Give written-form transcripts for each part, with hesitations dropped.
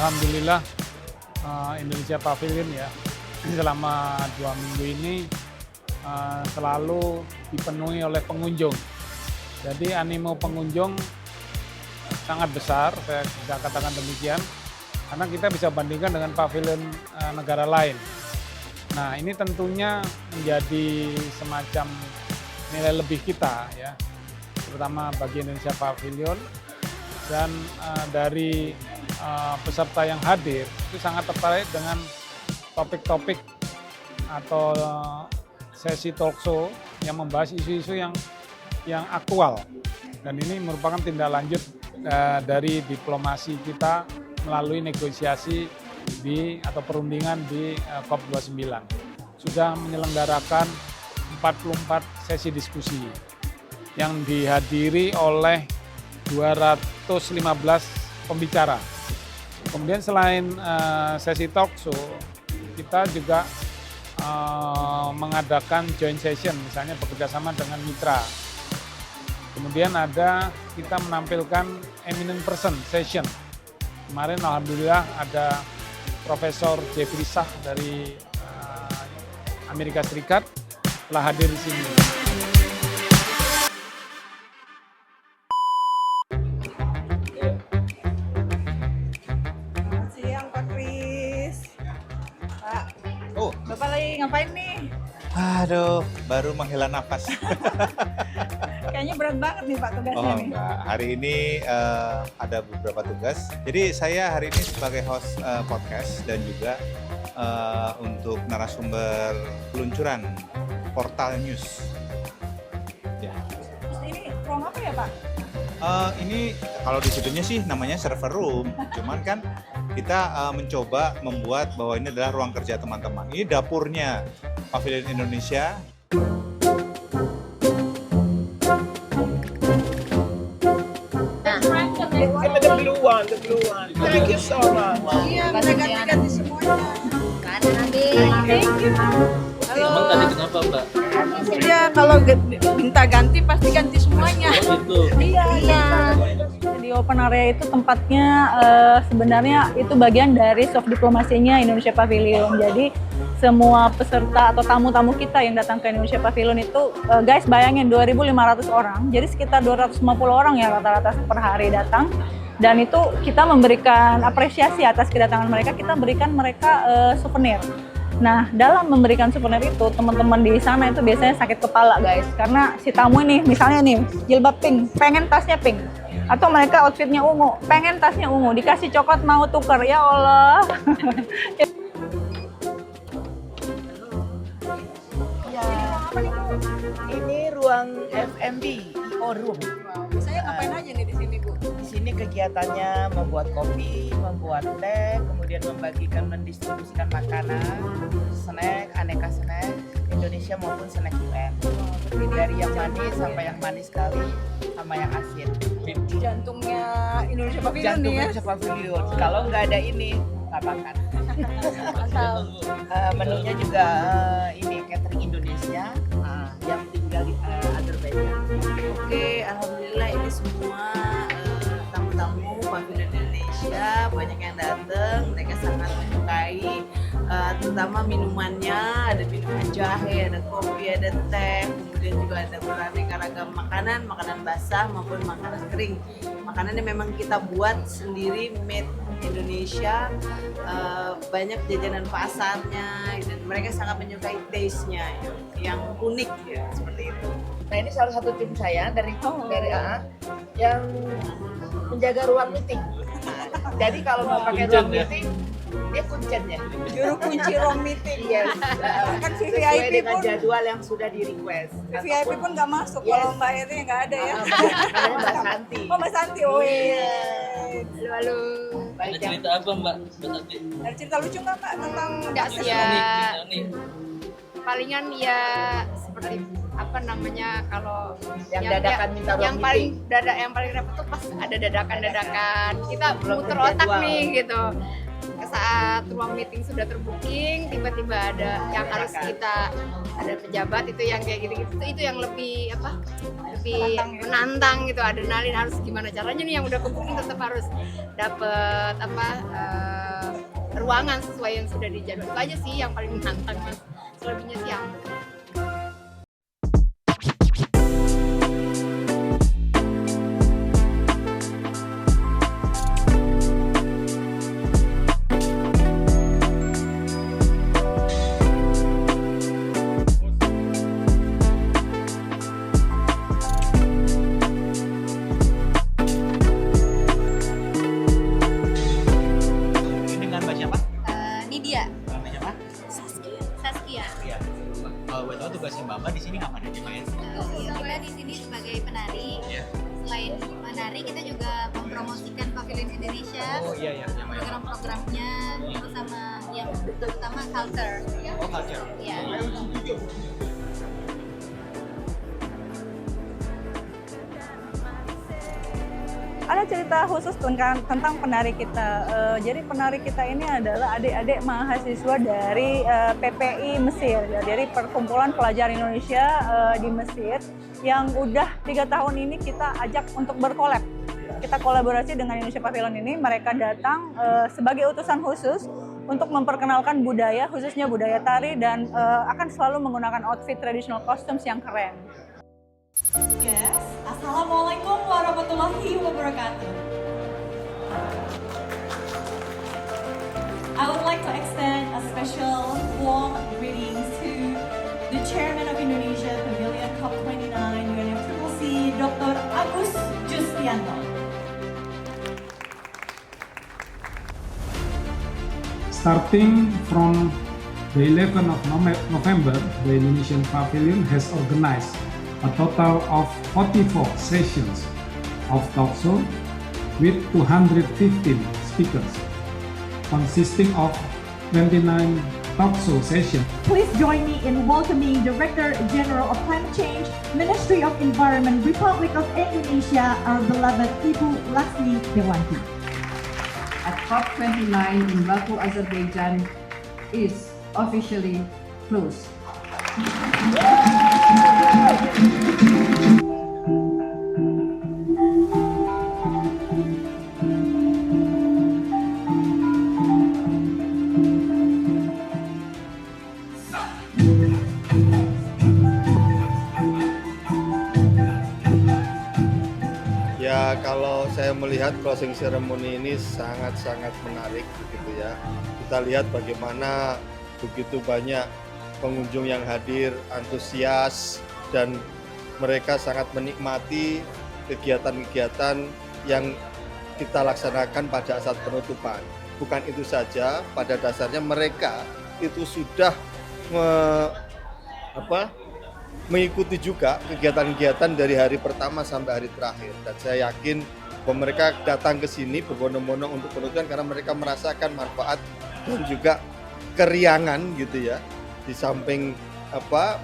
alhamdulillah Indonesia Pavilion ya selama 2 minggu ini selalu dipenuhi oleh pengunjung. Jadi animo pengunjung sangat besar, saya bisa katakan demikian, karena kita bisa bandingkan dengan pavilion negara lain. Nah, ini tentunya menjadi semacam nilai lebih kita ya, terutama bagi Indonesia Pavilion. Dan dari peserta yang hadir itu sangat tertarik dengan topik-topik atau sesi talk show yang membahas isu-isu yang aktual. Dan ini merupakan tindak lanjut dari diplomasi kita melalui negosiasi atau perundingan di COP29. Sudah menyelenggarakan 44 sesi diskusi yang dihadiri oleh 215 pembicara. Kemudian selain sesi talk show, kita juga mengadakan joint session, misalnya bekerjasama dengan mitra. Kemudian kita menampilkan eminent person session. Kemarin alhamdulillah ada Profesor Jeffrey Sachs dari Amerika Serikat telah hadir di sini. Selamat siang Pak Kris. Pak, Bapak lagi ngapain nih? Aduh, baru menghela nafas. Kayaknya berat banget nih Pak tugasnya nih. Enggak. Hari ini ada beberapa tugas. Jadi saya hari ini sebagai host podcast dan juga untuk narasumber peluncuran portal news. Ya. Ini ruang apa ya Pak? Ini kalau di situnya sih namanya server room. Cuman kan kita mencoba membuat bahwa ini adalah ruang kerja teman-teman. Ini dapurnya Pavilion Indonesia. The blue one. Thank you so much. Iya, bisa ganti-ganti semuanya. Thank you. Emang tadi kenapa Mbak? Iya, kalau minta ganti pasti ganti semuanya. Itu. Iya. Di open area itu tempatnya sebenarnya itu bagian dari soft diplomasinya Indonesia Pavilion. Jadi semua peserta atau tamu-tamu kita yang datang ke Indonesia Pavilion itu, guys bayangin 2.500 orang, jadi sekitar 250 orang ya rata-rata per hari datang. Dan itu kita memberikan apresiasi atas kedatangan mereka, kita berikan mereka souvenir. Nah, dalam memberikan souvenir itu, teman-teman di sana itu biasanya sakit kepala guys, karena si tamu ini misalnya nih jilbab pink, pengen tasnya pink. Atau mereka outfitnya ungu, pengen tasnya ungu, dikasih coklat mau tuker, ya Allah. Ini ruang FMB, IO Room. Saya ngapain aja nih di sini Bu? Di sini kegiatannya membuat kopi, membuat teh, kemudian mendistribusikan makanan, snack, aneka snack Indonesia maupun snack UN. Dari yang manis sampai yang manis sekali, sama yang asin. Jantungnya Indonesia Pavilion Jantung nih ya. Indonesia Pavilion. Kalau nggak ada ini, nggak makan. Mantap. Menunya juga ini catering Indonesia yang tinggal di Azerbaijan. Oke, alhamdulillah ini semua tamu-tamu Pavilion Indonesia banyak yang datang, mereka sangat menyukai terutama minumannya, ada minuman jahe, ada kopi, ada teh, kemudian juga ada beraneka ragam makanan basah maupun makanan kering. Makanannya memang kita buat sendiri, made Indonesia, banyak jajanan pasarnya dan mereka sangat menyukai taste-nya yang unik ya, seperti itu. Nah ini salah satu tim saya dari AA yang menjaga ruang meeting. Jadi kalau mau pakai ruang meeting, dia kuncennya. Juru kunci ruang meeting. Yes. Kan Sesuai VVIP dengan pun, jadwal yang sudah di request. VVIP pun nggak masuk Yes. kalau Mbak Eri nggak ada ya. Namanya Mbak Santi. Oh Mbak Santi, oh iya. Halo. Ada Baik yang cerita apa Mbak? Mbak Santi? Ada cerita lucu nggak Mbak tentang Enggak akses sih ya. ruang? Nih. Palingan ya seperti apa namanya kalau yang dadakan minta ruang yang paling meeting. yang paling repot tuh pas ada dadakan kita Belum muter otak terjadwal. nih gitu. Saat ruang meeting sudah terbooking, tiba-tiba ada yang harus kita ada pejabat itu yang kayak gitu-gitu itu yang lebih apa? Lebih menantang gitu, adrenalin harus gimana caranya nih yang udah ke booking tetap harus dapet apa ruangan sesuai yang sudah dijadwal. Itu aja sih yang paling menantang mas. Selebihnya sih aman. Ini dengan Mbak siapa? Nidia. Mbak siapa? Saskia. Iya. Buat tahu tugasnya Mbak di sini apa aja Mbak ya? Kita di sini sebagai penari. Iya. Selain menari, kita juga mempromosikan Pavilion Indonesia. Oh iya ya. Program-programnya itu sama yang terutama culture. Oh culture. Ya. Ada cerita khusus tentang penari kita. Jadi penari kita ini adalah adik-adik mahasiswa dari PPI Mesir, ya, dari Perkumpulan Pelajar Indonesia di Mesir, yang udah 3 tahun ini kita ajak untuk berkolab. Kita kolaborasi dengan Indonesia Pavilion ini. Mereka datang sebagai utusan khusus untuk memperkenalkan budaya, khususnya budaya tari, dan akan selalu menggunakan outfit traditional costumes yang keren. Yes, Assalamualaikum warahmatullahi wabarakatuh. I would like to extend a special warm greetings to the Chairman of Indonesia Pavilion COP29 UNFCCC, Dr. Agus Justianto. Starting from the 11th of November, the Indonesian Pavilion has organized a total of 44 sessions of talk show with 215 speakers, consisting of 29 talk show sessions. Please join me in welcoming Director General of Climate Change, Ministry of Environment, Republic of Indonesia, our beloved Ibu Laksmi Dewanti. At COP29 in Baku, Azerbaijan is officially closed. Ya, kalau saya melihat closing ceremony ini sangat-sangat menarik gitu ya. Kita lihat bagaimana begitu banyak pengunjung yang hadir, antusias, dan mereka sangat menikmati kegiatan-kegiatan yang kita laksanakan pada saat penutupan. Bukan itu saja, pada dasarnya mereka itu sudah mengikuti juga kegiatan-kegiatan dari hari pertama sampai hari terakhir. Dan saya yakin bahwa mereka datang ke sini berbondong-bondong untuk penutupan karena mereka merasakan manfaat dan juga keriangan gitu ya. Di samping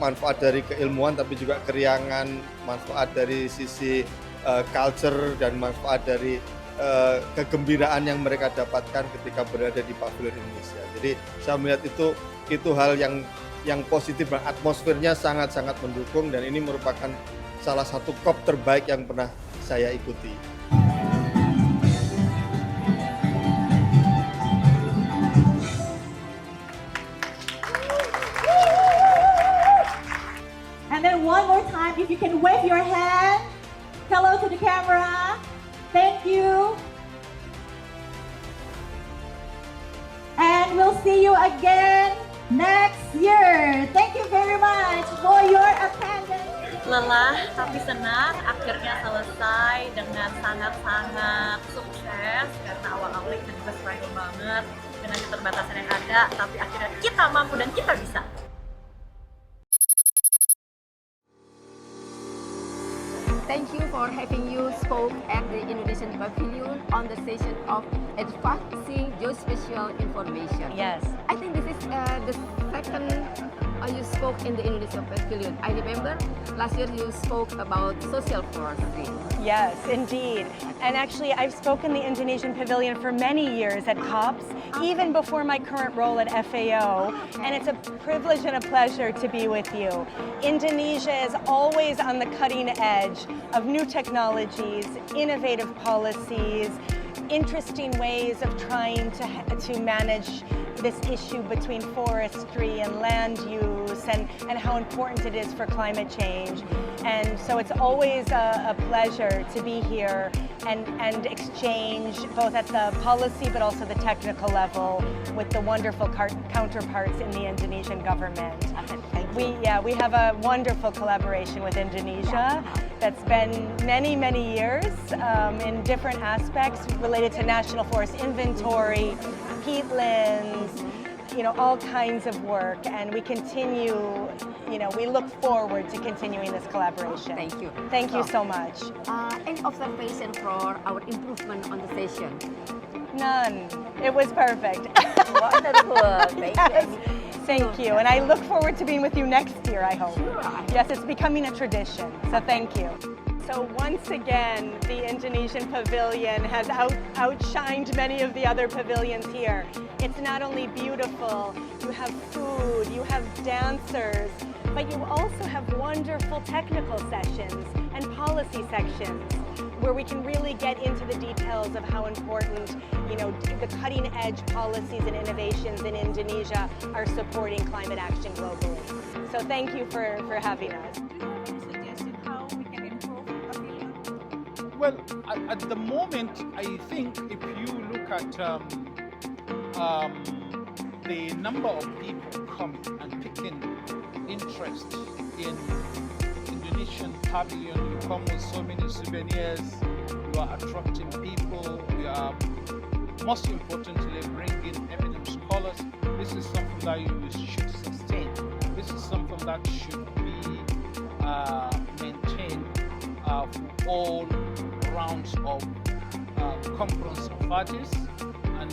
manfaat dari keilmuan, tapi juga keriangan, manfaat dari sisi culture, dan manfaat dari kegembiraan yang mereka dapatkan ketika berada di Pavilion Indonesia. Jadi saya melihat itu hal yang positif, dan atmosfernya sangat-sangat mendukung, dan ini merupakan salah satu COP terbaik yang pernah saya ikuti. And then one more time, if you can wave your hand. Hello to the camera. Thank you. And we'll see you again next year. Thank you very much for your attendance. Lelah tapi senang, akhirnya selesai dengan sangat-sangat sukses karena awal-awal kita juga struggle banget dengan keterbatasan yang ada, tapi akhirnya kita mampu dan kita bisa. Thank you for having you spoke at the Indonesian Pavilion on the session of advancing geospatial information. Yes. I think this is the second you spoke in the Indonesian Pavilion. I remember last year you spoke about social forestry. Yes, indeed. And actually, I've spoken the Indonesian Pavilion for many years at COPs, even before my current role at FAO. And it's a privilege and a pleasure to be with you. Indonesia is always on the cutting edge of new technologies, innovative policies, interesting ways of trying to manage this issue between forestry and land use and how important it is for climate change. And so it's always a pleasure to be here and exchange both at the policy but also the technical level with the wonderful counterparts in the Indonesian government. We have a wonderful collaboration with Indonesia that's been many, many years in different aspects related to national forest inventory, peatlands, all kinds of work, and we continue, we look forward to continuing this collaboration. Thank you. Thank you so much. Any observation for our improvement on the session? None. It was perfect. Wonderful. Yes. Thank you. And I look forward to being with you next year, I hope. Yes, it's becoming a tradition. So thank you. So once again, the Indonesian pavilion has outshined many of the other pavilions here. It's not only beautiful, you have food, you have dancers, but you also have wonderful technical sessions and policy sections where we can really get into the details of how important, the cutting edge policies and innovations in Indonesia are supporting climate action globally. So thank you for having us. Well, at the moment, I think if you look at the number of people coming and taking interest in Indonesian pavilion, you come with so many souvenirs, you are attracting people, you are most importantly bringing eminent scholars. This is something that you should sustain. This is something that should be maintained for all rounds of conference parties. And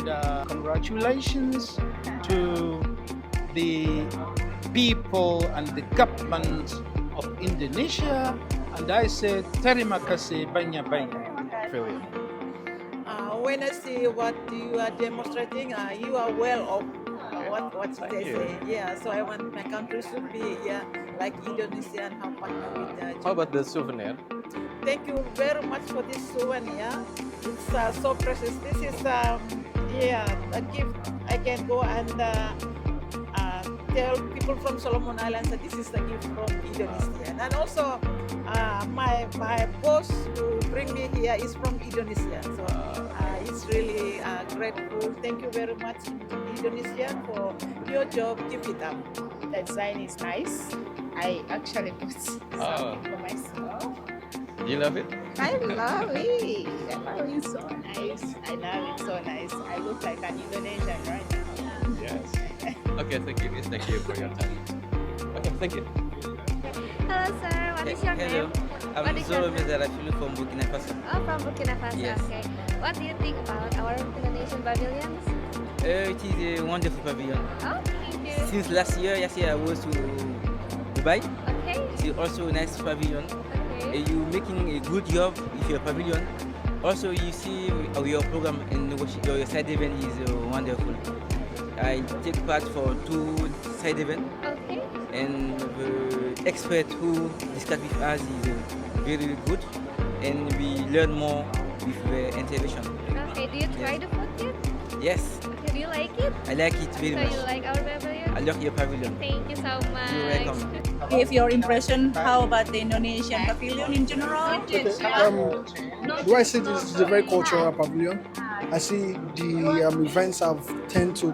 congratulations to the people and the government of Indonesia. And I say terima kasih banyak-banyak. When I see what you are demonstrating, you are well of what they say. Yeah, so I want my country should be like Indonesia and how partner with How about the souvenir? Thank you very much for this souvenir. It's so precious. This is a gift. I can go and tell people from Solomon Islands that this is a gift from Indonesia. And also, my boss who bring me here is from Indonesia. So it's really grateful. Thank you very much, Indonesia, for your job. Keep it up. That sign is nice. I actually put something for myself. Do you love it? I love it. I love it so nice. I love it so nice. I look like an Indonesian right now. Yes. Okay, thank you. Thank you for your time. Okay, thank you. Hello, sir. What is your name? I'm Zoro Mizarafilu from Burkina Faso. Oh, from Burkina Faso. Yes. Okay. What do you think about our Indonesian pavilions? It is a wonderful pavilion. Oh, thank you. Since last year I was to Dubai. Okay. It's also a nice pavilion. Okay. You making a good job with your pavilion. Also, you see your program and your side event is wonderful. I take part for 2 side events. Okay. And the expert who discuss with us is very good, and we learn more with the intervention. Okay. Do you try the food yet? Yes. Okay. Do you like it? I like it very much. So you like our pavilion? I like your pavilion. Thank you so much. You're welcome. Give your impression, how about the Indonesian pavilion in general? Do I say this is a very cultural pavilion? I see the events have tend to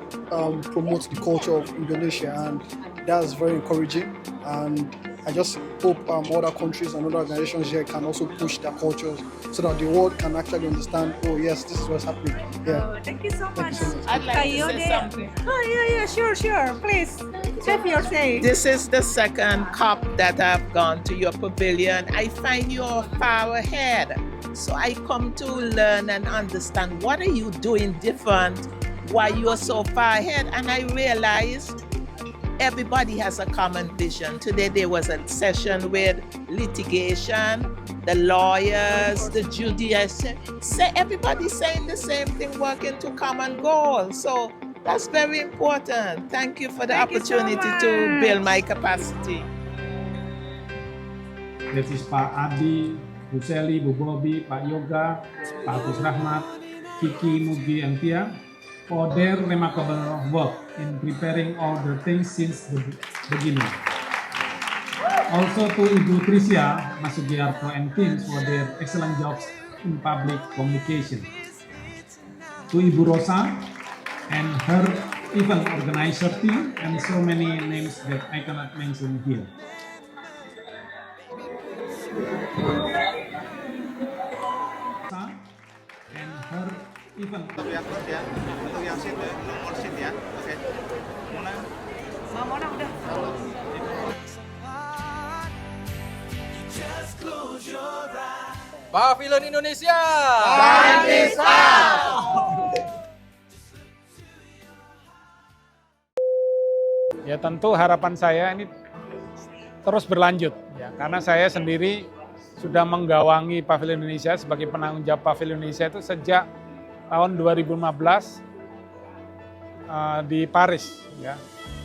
promote the culture of Indonesia, and that's very encouraging. And I just hope other countries and other organizations here can also push their cultures so that the world can actually understand, oh yes, this is what's happening. Yeah. Oh, thank you so much. I'd like to say something. Oh, yeah, sure. Please, have your say. This is the second COP that I've gone to your pavilion. I find you're far ahead. So I come to learn and understand what are you doing different, why you are so far ahead. And I realized everybody has a common vision. Today there was a session with litigation, the lawyers, the judiciary. Everybody's saying the same thing, working to common goals. So that's very important. Thank you for the opportunity to build my capacity. This is Pak Adi, Bu Seli, Bu Bobi, Pak Yoga, Pak Agus Rahmat, Kiki Mugi and Tia for their remarkable work in preparing all the things since the beginning. Also to Ibu Trisya Masugiarto and teams for their excellent jobs in public communication. To Ibu Rosa and her event organizer team, and so many names that I cannot mention here. And her event. Untuk yang first ya, untuk yang seat ya, nomor seat ya. Oke. Mona udah. Pavilion Indonesia. Ya tentu harapan saya ini terus berlanjut ya, karena saya sendiri sudah menggawangi Pavilion Indonesia sebagai penanggung jawab Pavilion Indonesia itu sejak tahun 2015 di Paris ya.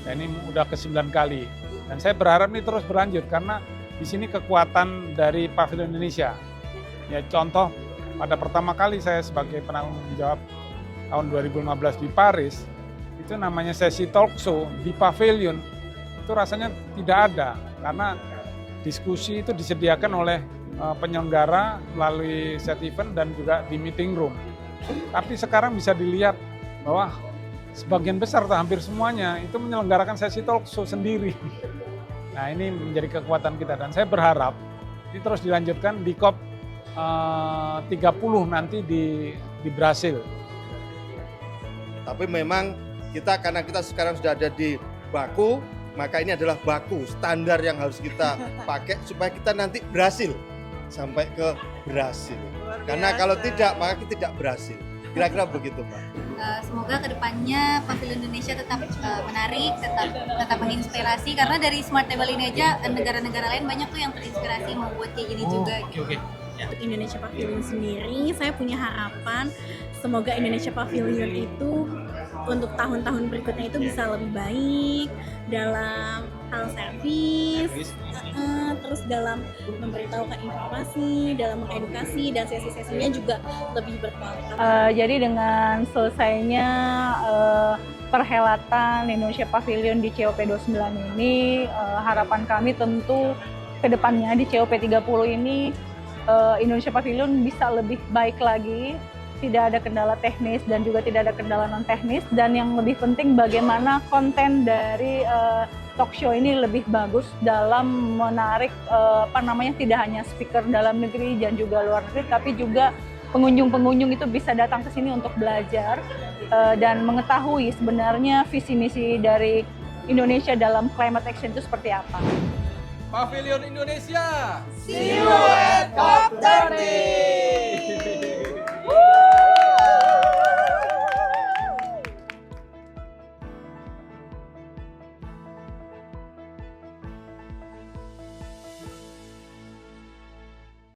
Dan ini udah ke-9 kali. Dan saya berharap ini terus berlanjut karena di sini kekuatan dari Pavilion Indonesia. Ya contoh pada pertama kali saya sebagai penanggung jawab tahun 2015 di Paris, itu namanya sesi talk show di pavilion, itu rasanya tidak ada karena diskusi itu disediakan oleh penyelenggara melalui set event dan juga di meeting room. Tapi sekarang bisa dilihat bahwa sebagian besar atau hampir semuanya itu menyelenggarakan sesi talk show sendiri. Nah ini menjadi kekuatan kita dan saya berharap ini terus dilanjutkan di COP 30 nanti di Brasil. Tapi memang karena kita sekarang sudah ada di Baku, maka ini adalah Baku, standar yang harus kita pakai supaya kita nanti berhasil sampai ke Brasil. Karena kalau tidak, maka kita tidak berhasil. Kira-kira begitu, Pak. Semoga kedepannya Pavilion Indonesia tetap menarik, tetap menginspirasi. Karena dari Smart Table ini aja negara-negara lain banyak tuh yang terinspirasi mau buat kayak gini juga. Oke. Untuk Indonesia Pavilion sendiri, saya punya harapan semoga Indonesia Pavilion itu untuk tahun-tahun berikutnya itu bisa lebih baik dalam hal servis, terus dalam memberitahukan informasi, dalam mengedukasi, dan sesi-sesinya juga lebih berkualitas. Jadi dengan selesainya perhelatan Indonesia Pavilion di COP29 ini, harapan kami tentu kedepannya di COP30 ini Indonesia Pavilion bisa lebih baik lagi, tidak ada kendala teknis dan juga tidak ada kendala non teknis, dan yang lebih penting bagaimana konten dari talk show ini lebih bagus dalam menarik tidak hanya speaker dalam negeri dan juga luar negeri, tapi juga pengunjung-pengunjung itu bisa datang ke sini untuk belajar dan mengetahui sebenarnya visi misi dari Indonesia dalam climate action itu seperti apa. Pavilion Indonesia. See you at COP30.